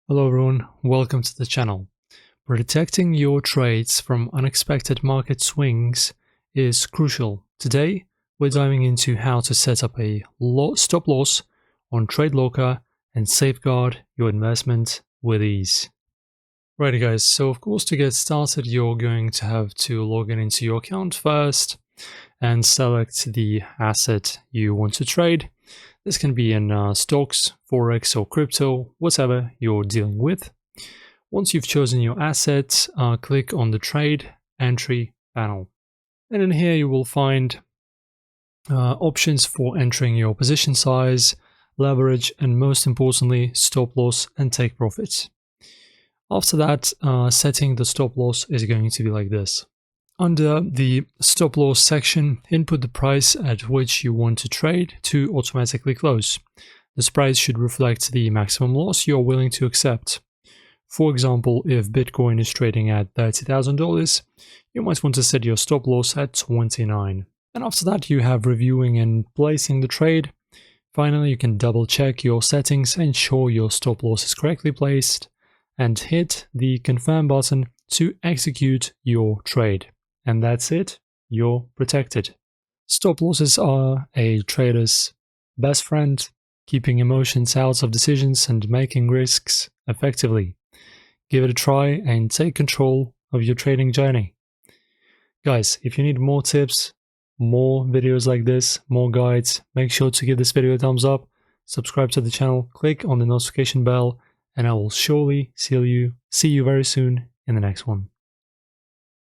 Hello everyone, welcome to the channel. Protecting your trades from unexpected market swings is crucial. Today, we're diving into how to set up a stop loss on TradeLocker and safeguard your investment with ease. Righty guys, so of course to get started you're going to have to log into your account first and select the asset you want to trade. This can be in stocks, forex or crypto, whatever you're dealing with. Once you've chosen your asset, click on the trade entry panel. And in here you will find options for entering your position size, leverage, and most importantly, stop loss and take profits. After that, setting the stop loss is going to be like this. Under the stop loss section, input the price at which you want to trade to automatically close. This price should reflect the maximum loss you are willing to accept. For example, if Bitcoin is trading at $30,000, you might want to set your stop loss at 29. And after that, you have reviewing and placing the trade. Finally, you can double check your settings, ensure your stop loss is correctly placed, and hit the confirm button to execute your trade. And that's it, you're protected. Stop losses are a trader's best friend, keeping emotions out of decisions and making risks effectively. Give it a try and take control of your trading journey. Guys, if you need more tips, more videos like this, more guides, make sure to give this video a thumbs up, subscribe to the channel, click on the notification bell, and I will surely see you very soon in the next one.